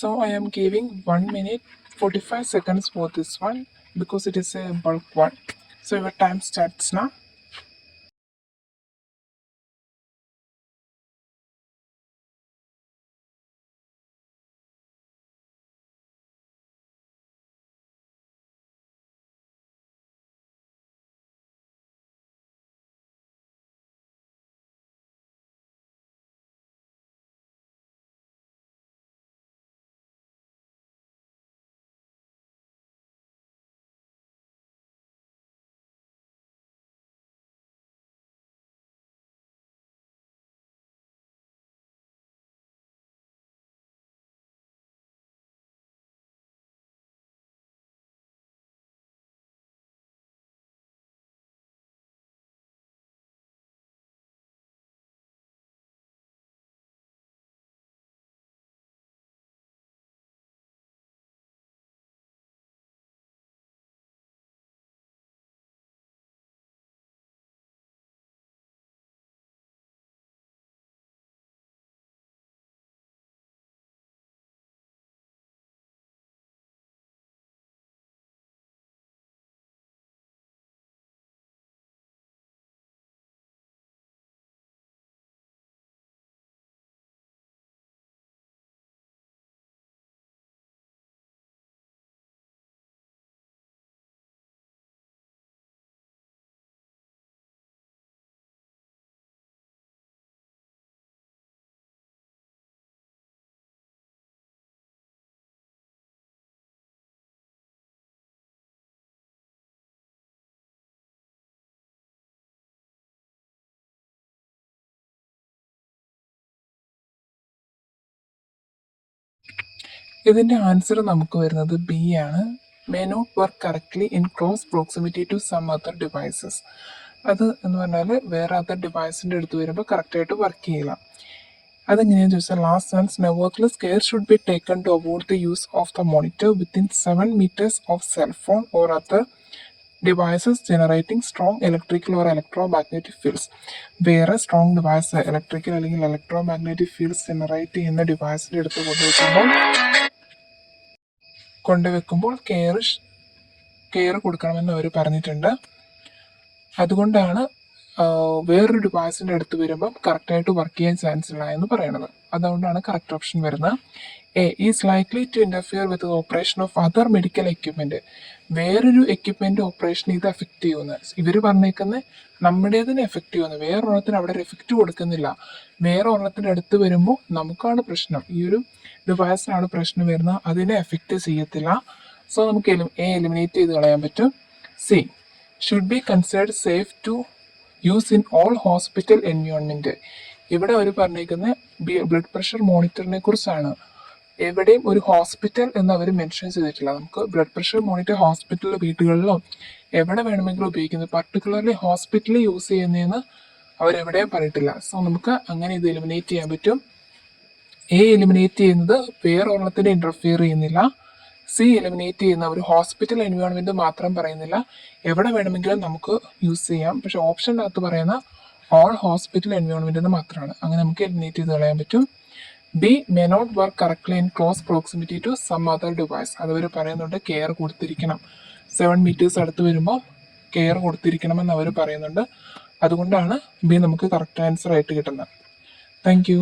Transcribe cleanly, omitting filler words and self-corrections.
So I am giving 1 minute 45 seconds for this one because it is a bulk one. So your time starts now. ഇതിന്റെ answer നമുക്ക് വരുന്നത് B ആണ്. May not work correctly in close proximity to some other devices. അത് എന്ന് പറഞ്ഞാൽ വേറെ other ഡിവൈസിന്റെ അടുത്ത് വരുമ്പോൾ കറക്റ്റായിട്ട് വർക്ക് ചെയ്യില്ല. അതെങ്ങനെയാണെന്ന് ചോദിച്ചാൽ last sense nevertheless care should be taken to avoid the use of the monitor within 7 meters of cellphone or other devices generating strong electrical or electro magnetic fields. വേറെ സ്ട്രോങ് ഡിവൈസ് ഇലക്ട്രിക്കൽ അല്ലെങ്കിൽ electro magnetic fields generate ചെയ്യുന്ന ഡിവൈസിന്റെ അടുത്ത് കൊണ്ടുവെക്കുമ്പോൾ care കൊടുക്കണമെന്ന് അവർ പറഞ്ഞിട്ടുണ്ട്. അതുകൊണ്ടാണ് വേറൊരു ഡിവൈസിന്റെ അടുത്ത് വരുമ്പം കറക്റ്റായിട്ട് വർക്ക് ചെയ്യാൻ ചാൻസ് ഇല്ല എന്ന് പറയുന്നത്. അതുകൊണ്ടാണ് കറക്റ്റ് ഓപ്ഷൻ വരുന്നത്. A is likely to interfere with operation of other medical equipment. വേറൊരു എക്യുപ്മെന്റ് ഓപ്പറേഷൻ ഇത് എഫക്ട് ചെയ്യുന്നത്. ഇവർ പറഞ്ഞേക്കുന്നത് നമ്മുടേതിന് എഫക്ട് ചെയ്യുന്നത്, വേറൊരെണ്ണത്തിന് അവിടെ ഒരു എഫക്റ്റ് കൊടുക്കുന്നില്ല. വേറെ ഒരെണ്ണത്തിന്റെ അടുത്ത് വരുമ്പോൾ നമുക്കാണ് പ്രശ്നം, ഈ ഒരു ഡിവൈസിനാണ് പ്രശ്നം വരുന്നത്, അതിനെ എഫക്റ്റ് ചെയ്യത്തില്ല. സോ നമുക്ക് എലിമിനേറ്റ് ചെയ്ത് കളയാൻ പറ്റും. C should be considered safe to use in all hospital environment. ഇവിടെ അവർ പറഞ്ഞേക്കുന്നത് ബ്ലഡ് പ്രഷർ മോണിറ്ററിനെ കുറിച്ചാണ്. എവിടെയും ഒരു ഹോസ്പിറ്റൽ എന്ന് അവർ മെൻഷൻ ചെയ്തിട്ടില്ല. നമുക്ക് ബ്ലഡ് പ്രഷർ മോണിറ്റർ ഹോസ്പിറ്റലിലോ വീടുകളിലോ എവിടെ വേണമെങ്കിലും ഉപയോഗിക്കുന്നത്, പർട്ടിക്കുലർലി ഹോസ്പിറ്റലിൽ യൂസ് ചെയ്യുന്നതെന്ന് അവരെവിടെയും പറഞ്ഞിട്ടില്ല. സോ നമുക്ക് അങ്ങനെ ഇത് എലിമിനേറ്റ് ചെയ്യാൻ പറ്റും. എ എലിമിനേറ്റ് ചെയ്യുന്നത് വേറെ ഒരെണ്ണത്തിന് ഇന്റർഫിയർ ചെയ്യുന്നില്ല. സി എലിമിനേറ്റ് ചെയ്യുന്ന ഒരു ഹോസ്പിറ്റൽ എൻവയോൺമെന്റ് മാത്രം പറയുന്നില്ല, എവിടെ വേണമെങ്കിലും നമുക്ക് യൂസ് ചെയ്യാം. പക്ഷെ ഓപ്ഷൻ്റെ അകത്ത് പറയുന്ന ഓൾ ഹോസ്പിറ്റൽ എൻവയോൺമെന്റ് എന്ന് മാത്രമാണ്. അങ്ങനെ നമുക്ക് എലിമിനേറ്റ് ചെയ്ത് കളയാൻ പറ്റും. B may not work correctly in close proximity to some other device. അതവർ പറയുന്നുണ്ട് കെയർ കൊടുത്തിരിക്കണം. 7 meters അടുത്ത് വരുമ്പോൾ കെയർ കൊടുത്തിരിക്കണമെന്ന് അവർ പറയുന്നുണ്ട്. അതുകൊണ്ടാണ് ബി നമുക്ക് കറക്റ്റ് ആൻസർ ആയിട്ട് കിട്ടുന്നത്. Thank you.